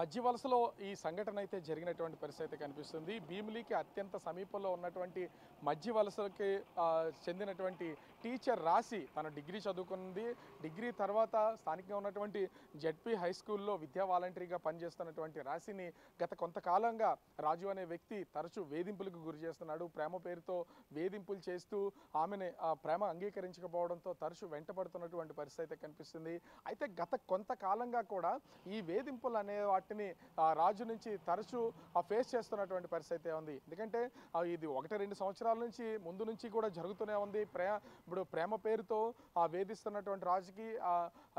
మధ్య వలసలో ఈ సంఘటన అయితే జరిగినటువంటి పరిస్థితి అయితే కనిపిస్తుంది. భీమిలికి అత్యంత సమీపంలో ఉన్నటువంటి మధ్య వలసకి చెందినటువంటి టీచర్ రాశి తన డిగ్రీ చదువుకుంది. డిగ్రీ తర్వాత స్థానికంగా ఉన్నటువంటి జెడ్పీ హై స్కూల్లో విద్యా వాలంటరీగా పనిచేస్తున్నటువంటి రాశిని గత కొంతకాలంగా రాజు అనే వ్యక్తి తరచూ వేధింపులకు గురి చేస్తున్నాడు. ప్రేమ పేరుతో వేధింపులు చేస్తూ ఆమెని ప్రేమ అంగీకరించకపోవడంతో తరచూ వెంటపడుతున్నటువంటి పరిస్థితి అయితే కనిపిస్తుంది. అయితే గత కొంతకాలంగా కూడా ఈ వేధింపులు అనే వాటిని రాజు నుంచి తరచూ ఫేస్ చేస్తున్నటువంటి పరిస్థితి ఉంది. ఎందుకంటే ఇది 1-2 సంవత్సరాల నుంచి ముందు నుంచి కూడా జరుగుతూనే ఉంది. ఇప్పుడు ప్రేమ పేరుతో వేధిస్తున్నటువంటి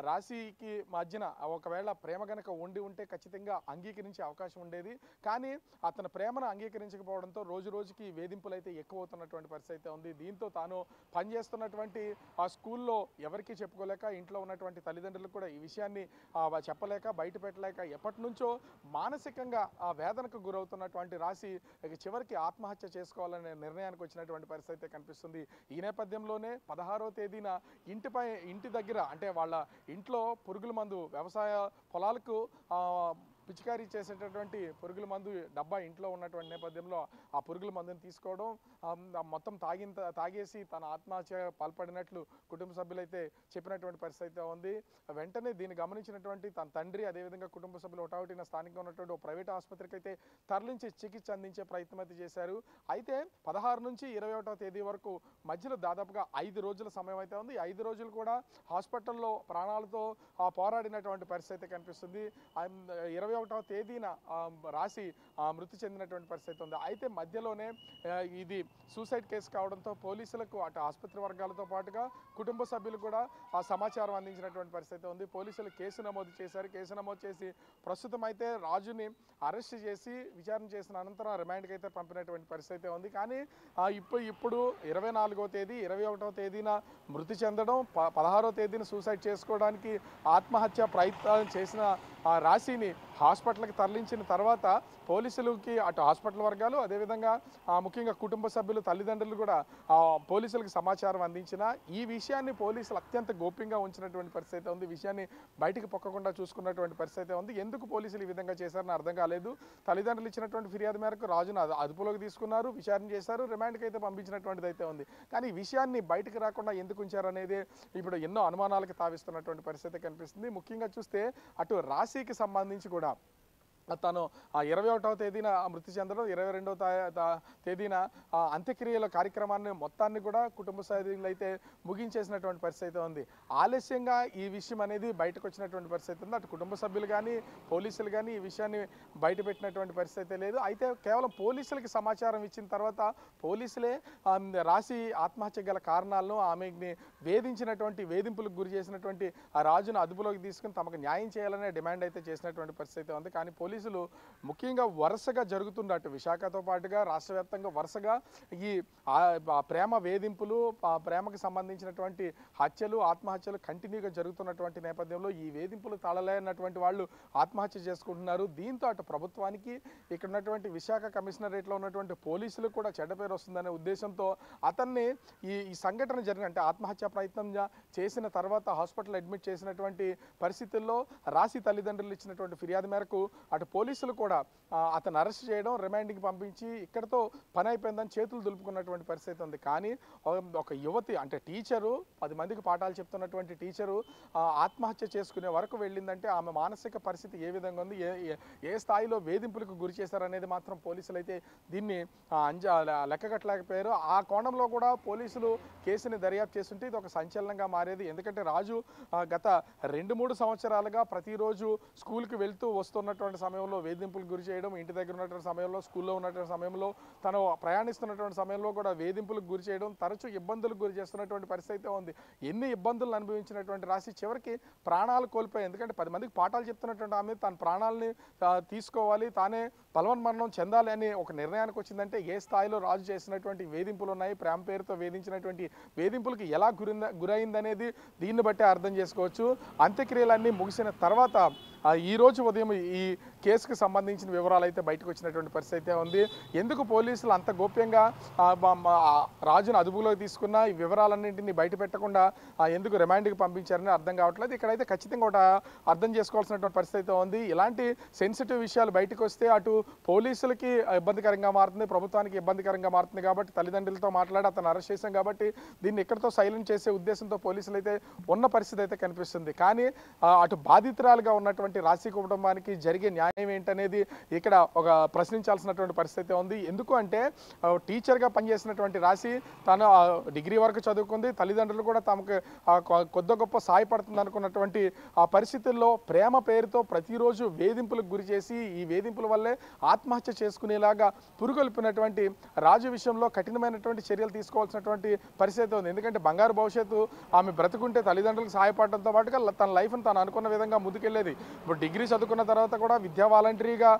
రాశికి మధ్యన ఒకవేళ ప్రేమ గనక ఉంటే ఖచ్చితంగా అంగీకరించే అవకాశం ఉండేది. కానీ అతని ప్రేమను అంగీకరించకపోవడంతో రోజు రోజుకి వేధింపులు అయితే ఎక్కువ అవుతున్నటువంటి పరిస్థితి ఉంది. దీంతో తాను పనిచేస్తున్నటువంటి ఆ స్కూల్లో ఎవరికి చెప్పుకోలేక ఇంట్లో ఉన్నటువంటి తల్లిదండ్రులకు కూడా ఈ విషయాన్ని చెప్పలేక బయట పెట్టలేక ఎప్పటి నుంచో మానసికంగా ఆ వేదనకు గురవుతున్నటువంటి రాశి చివరికి ఆత్మహత్య చేసుకోవాలనే నిర్ణయానికి వచ్చినటువంటి పరిస్థితి కనిపిస్తుంది. ఈ నేపథ్యంలోనే 16వ తేదీన ఇంటి దగ్గర అంటే వాళ్ళ ఇంట్లో పురుగుల మందు వ్యవసాయ పొలాలకు పిచికారీ చేసేటటువంటి పురుగుల మందు డబ్బా ఇంట్లో ఉన్నటువంటి నేపథ్యంలో ఆ పురుగుల మందుని తీసుకోవడం మొత్తం తాగేసి తన ఆత్మహత్య పాల్పడినట్లు కుటుంబ సభ్యులైతే చెప్పినటువంటి పరిస్థితి ఉంది. వెంటనే దీన్ని గమనించినటువంటి తన తండ్రి అదేవిధంగా కుటుంబ సభ్యులు ఒకటిన స్థానికంగా ఉన్నటువంటి ప్రైవేట్ ఆసుపత్రికి అయితే తరలించి చికిత్స అందించే ప్రయత్నం అయితే చేశారు. అయితే 16 నుంచి 21వ తేదీ వరకు మధ్యలో దాదాపుగా 5 రోజుల సమయం అయితే ఉంది. 5 రోజులు కూడా హాస్పిటల్లో ప్రాణాలతో పోరాడినటువంటి పరిస్థితి కనిపిస్తుంది. 21వ తేదీన రాశి మృతి చెందినటువంటి పరిస్థితి ఉంది. అయితే మధ్యలోనే ఇది సూసైడ్ కేసు కావడంతో పోలీసులకు అటు ఆసుపత్రి వర్గాలతో పాటుగా కుటుంబ సభ్యులు కూడా ఆ సమాచారం అందించినటువంటి పరిస్థితి ఉంది. పోలీసులు కేసు నమోదు చేశారు. కేసు నమోదు చేసి ప్రస్తుతం అయితే రాజుని అరెస్ట్ చేసి విచారణ చేసిన అనంతరం రిమాండ్కి అయితే పంపినటువంటి పరిస్థితి ఉంది. కానీ ఇప్పుడు 24వ తేదీ 21వ తేదీన మృతి చెందడం 16వ తేదీన సూసైడ్ చేసుకోవడానికి ఆత్మహత్య ప్రయత్నం చేసిన రాశిని హాస్పిటల్కి తరలించిన తర్వాత పోలీసులకి అటు హాస్పిటల్ వర్గాలు అదేవిధంగా ముఖ్యంగా కుటుంబ సభ్యులు తల్లిదండ్రులు కూడా పోలీసులకు సమాచారం అందించిన ఈ విషయాన్ని పోలీసులు అత్యంత గోప్యంగా ఉంచినటువంటి పరిస్థితి ఉంది. విషయాన్ని బయటికి పొక్కకుండా చూసుకున్నటువంటి పరిస్థితి ఉంది. ఎందుకు పోలీసులు ఈ విధంగా చేశారని అర్థం కాలేదు. తల్లిదండ్రులు ఇచ్చినటువంటి ఫిర్యాదు మేరకు రాజును అదుపులోకి తీసుకున్నారు, విచారణ చేశారు, రిమాండ్కి అయితే పంపించినటువంటిది అయితే ఉంది. కానీ ఈ విషయాన్ని బయటకు రాకుండా ఎందుకు ఉంచారనేది ఇప్పుడు ఎన్నో అనుమానాలకు తావిస్తున్నటువంటి పరిస్థితి కనిపిస్తుంది. ముఖ్యంగా చూస్తే అటు రాశికి సంబంధించి కూడా తను 21వ తేదీన మృతి చెందడం 22వ తేదీన అంత్యక్రియల కార్యక్రమాన్ని మొత్తాన్ని కూడా కుటుంబ సభ్యులు అయితే ముగించేసినటువంటి పరిస్థితి ఉంది. ఆలస్యంగా ఈ విషయం అనేది బయటకు వచ్చినటువంటి పరిస్థితి ఉంది. అటు కుటుంబ సభ్యులు కానీ పోలీసులు కానీ ఈ విషయాన్ని బయటపెట్టినటువంటి పరిస్థితి లేదు. అయితే కేవలం పోలీసులకి సమాచారం ఇచ్చిన తర్వాత పోలీసులే రాశి ఆత్మహత్య గల కారణాలను ఆమెని వేధింపులకు గురి చేసినటువంటి ఆ రాజును అదుపులోకి తీసుకుని తమకు న్యాయం చేయాలనే డిమాండ్ అయితే చేసినటువంటి పరిస్థితి ఉంది. కానీ పోలీసులు ముఖ్యంగా వరుసగా జరుగుతున్నట్టు విశాఖతో పాటుగా రాష్ట్ర వ్యాప్తంగా వరుసగా ఈ ప్రేమ వేధింపులు ప్రేమకు సంబంధించినటువంటి హత్యలు ఆత్మహత్యలు కంటిన్యూగా జరుగుతున్నటువంటి నేపథ్యంలో ఈ వేధింపులు తాళలేనటువంటి వాళ్ళు ఆత్మహత్య చేసుకుంటున్నారు. దీంతో అటు ప్రభుత్వానికి ఇక్కడ ఉన్నటువంటి విశాఖ కమిషనరేట్లో ఉన్నటువంటి పోలీసులు కూడా చెడ్డ పేరు వస్తుందనే ఉద్దేశంతో అతన్ని ఈ సంఘటన జరిగిన అంటే ఆత్మహత్య ప్రయత్నం చేసిన తర్వాత హాస్పిటల్ అడ్మిట్ చేసినటువంటి పరిస్థితుల్లో రాశి తల్లిదండ్రులు ఇచ్చినటువంటి ఫిర్యాదు మేరకు అటు పోలీసులు కూడా అతను అరెస్ట్ చేయడం రిమాండ్కి పంపించి ఇక్కడతో పని అయిపోయిందని చేతులు దులుపుకున్నటువంటి పరిస్థితి ఉంది. కానీ ఒక యువతి అంటే టీచరు 10 మందికి పాఠాలు చెప్తున్నటువంటి టీచరు ఆత్మహత్య చేసుకునే వరకు వెళ్ళిందంటే ఆమె మానసిక పరిస్థితి ఏ విధంగా ఉంది, ఏ స్థాయిలో వేధింపులకు గురి చేశారనేది మాత్రం పోలీసులు అయితే దీన్ని లెక్కగట్టలేకపోయారు. ఆ కోణంలో కూడా పోలీసులు కేసుని దర్యాప్తు చేస్తుంటే ఇది ఒక సంచలనంగా మారేది. ఎందుకంటే రాజు గత 2-3 సంవత్సరాలుగా ప్రతిరోజు స్కూల్కి వెళ్తూ వస్తున్నటువంటి సమయంలో వేధింపులకు గురి చేయడం, ఇంటి దగ్గర ఉన్నటువంటి సమయంలో స్కూల్లో ఉన్నటువంటి సమయంలో తను ప్రయాణిస్తున్నటువంటి సమయంలో కూడా వేధింపులకు గురి చేయడం, తరచూ ఇబ్బందులకు గురి చేస్తున్నటువంటి పరిస్థితి ఉంది. ఎన్ని ఇబ్బందులను అనుభవించినటువంటి రాశి చివరికి ప్రాణాలు కోల్పోయాయి. ఎందుకంటే 10 మందికి పాఠాలు చెప్తున్నటువంటి ఆమె తన ప్రాణాలని తీసుకోవాలి, తానే బలవన్మరణం చెందాలి అని ఒక నిర్ణయానికి వచ్చిందంటే ఏ స్థాయిలో రాజు చేసినటువంటి వేధింపులు ఉన్నాయి, ప్రేమ పేరుతో వేధించినటువంటి వేధింపులకి ఎలా గురైందనేది దీన్ని బట్టి అర్థం చేసుకోవచ్చు. అంత్యక్రియలన్నీ ముగిసిన తర్వాత ఈ రోజు ఉదయం ఈ కేసుకు సంబంధించిన వివరాలు అయితే బయటకు వచ్చినటువంటి పరిస్థితి అయితే ఉంది. ఎందుకు పోలీసులు అంత గోప్యంగా రాజును అదుపులోకి తీసుకున్న ఈ వివరాలన్నింటినీ బయట పెట్టకుండా ఎందుకు రిమాండ్కి పంపించారని అర్థం కావట్లేదు. ఇక్కడైతే ఖచ్చితంగా ఒకటి అర్థం చేసుకోవాల్సినటువంటి పరిస్థితి అయితే ఉంది. ఇలాంటి సెన్సిటివ్ విషయాలు బయటకు వస్తే అటు పోలీసులకి ఇబ్బందికరంగా మారుతుంది, ప్రభుత్వానికి ఇబ్బందికరంగా మారుతుంది. కాబట్టి తల్లిదండ్రులతో మాట్లాడి అతను అరెస్ట్ చేశాం కాబట్టి దీన్ని ఇక్కడితో సైలెంట్ చేసే ఉద్దేశంతో పోలీసులు అయితే ఉన్న పరిస్థితి అయితే కనిపిస్తుంది. కానీ అటు బాధితురాలుగా ఉన్నటువంటి రాశి కుటుంబానికి జరిగే న్యాయం ఏంటనేది ఇక్కడ ఒక ప్రశ్నించాల్సినటువంటి పరిస్థితి ఉంది. ఎందుకు అంటే టీచర్గా పనిచేసినటువంటి రాశి తను డిగ్రీ వరకు చదువుకుంది, తల్లిదండ్రులు కూడా తమకు కొద్ది గొప్ప సాయపడుతుంది అనుకున్నటువంటి ఆ పరిస్థితుల్లో ప్రేమ పేరుతో ప్రతిరోజు వేధింపులకు గురి చేసి ఈ వేధింపుల వల్లే ఆత్మహత్య చేసుకునేలాగా పురుగొల్పినటువంటి రాజు విషయంలో కఠినమైనటువంటి చర్యలు తీసుకోవాల్సినటువంటి పరిస్థితి ఉంది. ఎందుకంటే బంగారు భవిష్యత్తు ఆమె బ్రతుకుంటే తల్లిదండ్రులకు సహాయపడడంతో పాటుగా తన లైఫ్ను తను అనుకున్న విధంగా ముందుకెళ్ళేది. ఇప్పుడు డిగ్రీ చదువుకున్న తర్వాత కూడా విద్యా వాలంటరీగా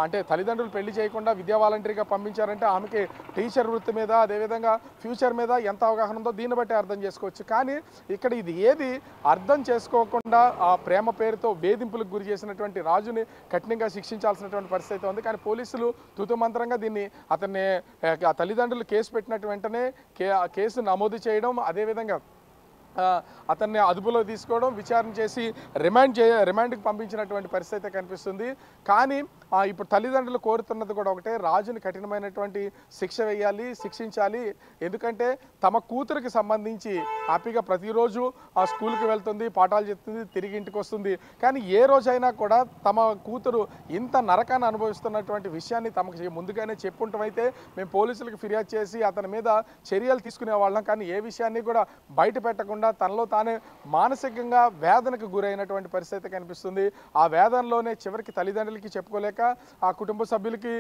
అంటే తల్లిదండ్రులు పెళ్లి చేయకుండా విద్యా వాలంటరీగా పంపించారంటే ఆమెకి టీచర్ వృత్తి మీద అదేవిధంగా ఫ్యూచర్ మీద ఎంత అవగాహన ఉందో దీన్ని బట్టి అర్థం చేసుకోవచ్చు. కానీ ఇక్కడ ఇది ఏది అర్థం చేసుకోకుండా ఆ ప్రేమ పేరుతో వేధింపులకు గురి చేసినటువంటి రాజుని కఠినంగా శిక్షించాల్సినటువంటి పరిస్థితి ఉంది. కానీ పోలీసులు తుతుమంత్రంగా దీన్ని అతన్ని తల్లిదండ్రులు కేసు పెట్టినట్టు వెంటనే కేసు నమోదు చేయడం, అదేవిధంగా అతన్ని అదుపులో తీసుకోవడం, విచారణ చేసి రిమాండ్కి పంపించినటువంటి పరిస్థితి కనిపిస్తుంది. కానీ ఇప్పుడు తల్లిదండ్రులు కోరుతున్నది కూడా ఒకటే, రాజుని కఠినమైనటువంటి శిక్ష వేయాలి, శిక్షించాలి. ఎందుకంటే తమ కూతురికి సంబంధించి హ్యాపీగా ప్రతిరోజు ఆ స్కూల్కి వెళ్తుంది, పాఠాలు చెప్తుంది, తిరిగి ఇంటికి వస్తుంది. కానీ ఏ రోజైనా కూడా తమ కూతురు ఇంత నరకాన్ని అనుభవిస్తున్నటువంటి విషయాన్ని తమకు ముందుగానే చెప్పుంటమైతే మేము పోలీసులకు ఫిర్యాదు చేసి అతని మీద చర్యలు తీసుకునే వాళ్ళం. కానీ ఏ విషయాన్ని కూడా బయట పెట్టకుండా తనలో తానే మానసికంగా వేదనకు గురైనటువంటి పరిస్థితి కనిపిస్తుంది. ఆ వేదనలోనే చివరికి తల్లిదండ్రులకి చెప్పుకోలేక ఆ కుటుంబ సభ్యులకి,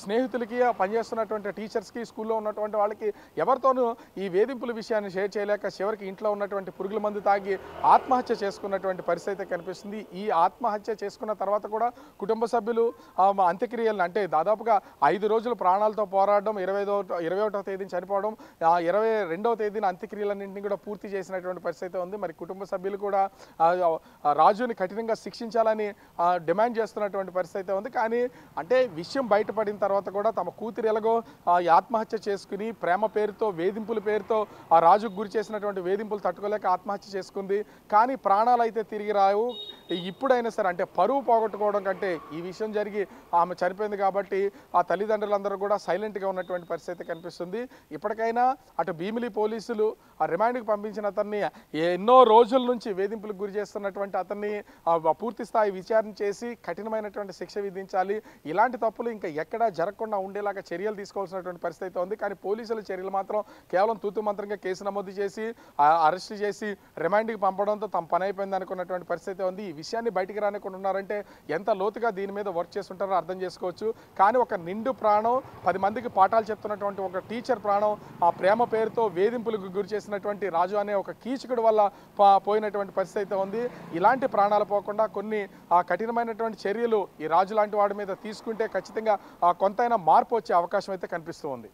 స్నేహితులకి, పనిచేస్తున్నటువంటి టీచర్స్కి, స్కూల్లో ఉన్నటువంటి వాళ్ళకి ఎవరితోనూ ఈ వేధింపుల విషయాన్ని షేర్ చేయలేక చివరికి ఇంట్లో ఉన్నటువంటి పురుగుల మందు తాగి ఆత్మహత్య చేసుకున్నటువంటి పరిస్థితి కనిపిస్తుంది. ఈ ఆత్మహత్య చేసుకున్న తర్వాత కూడా కుటుంబ సభ్యులు అంత్యక్రియలను అంటే దాదాపుగా 5 రోజులు ప్రాణాలతో పోరాడడం, 21వ తేదీని చనిపోవడం, 22వ తేదీన అంత్యక్రియలన్నింటినీ కూడా పూర్తి చేసినటువంటి పరిస్థితి ఉంది. మరి కుటుంబ సభ్యులు కూడా రాజుని కఠినంగా శిక్షించాలని డిమాండ్ చేస్తున్నటువంటి పరిస్థితి ఉంది. కానీ అంటే విషయం బయటపడిన తర్వాత కూడా తమ కూతురు ఎలాగో ఆత్మహత్య చేసుకుని ప్రేమ పేరుతో వేధింపుల పేరుతో ఆ రాజుకు గురి చేసినటువంటి వేధింపులు తట్టుకోలేక ఆత్మహత్య చేసుకుంది. కానీ ప్రాణాలు అయితే తిరిగి రావు. ఇప్పుడైనా సరే అంటే పరువు పోగొట్టుకోవడం కంటే ఈ విషయం జరిగి ఆమె చనిపోయింది కాబట్టి ఆ తల్లిదండ్రులందరూ కూడా సైలెంట్గా ఉన్నటువంటి పరిస్థితి కనిపిస్తుంది. ఇప్పటికైనా అటు భీమిలి పోలీసులు ఆ రిమాండ్కి పంపించిన అతన్ని ఎన్నో రోజుల నుంచి వేధింపులకు గురి చేస్తున్నటువంటి అతన్ని పూర్తి స్థాయి విచారణ చేసి కఠినమైనటువంటి శిక్ష విధించాలి. ఇలాంటి తప్పులు ఇంకా ఎక్కడా జరగకుండా ఉండేలాగా చర్యలు తీసుకోవాల్సినటువంటి పరిస్థితి ఉంది. కానీ పోలీసుల చర్యలు మాత్రం కేవలం తూతు మంత్రంగా కేసు నమోదు చేసి అరెస్ట్ చేసి రిమాండ్కి పంపడంతో తమ పని అయిపోయింది అనుకున్నటువంటి పరిస్థితి ఉంది. ఈ విషయాన్ని బయటికి రానికుండా ఉన్నారంటే ఎంత లోతుగా దీని మీద వర్క్ చేస్తుంటారో అర్థం చేసుకోవచ్చు. కానీ ఒక నిండు ప్రాణం, 10 మందికి పాఠాలు చెప్తున్నటువంటి ఒక టీచర్ ప్రాణం ఆ ప్రేమ పేరుతో వేధింపులకు గురి చేసినటువంటి రాజు అనే ఒక కీచకుడు వల్ల పోయినటువంటి పరిస్థితి ఉంది. ఇలాంటి ప్రాణాలు పోకుండా కొన్ని కఠినమైనటువంటి చర్యలు ఈ రాజు లాంటి వాడి మీద తీసుకుంటే ఖచ్చితంగా కొంతైనా మార్పు వచ్చే అవకాశం అయితే కనిపిస్తూ ఉంది.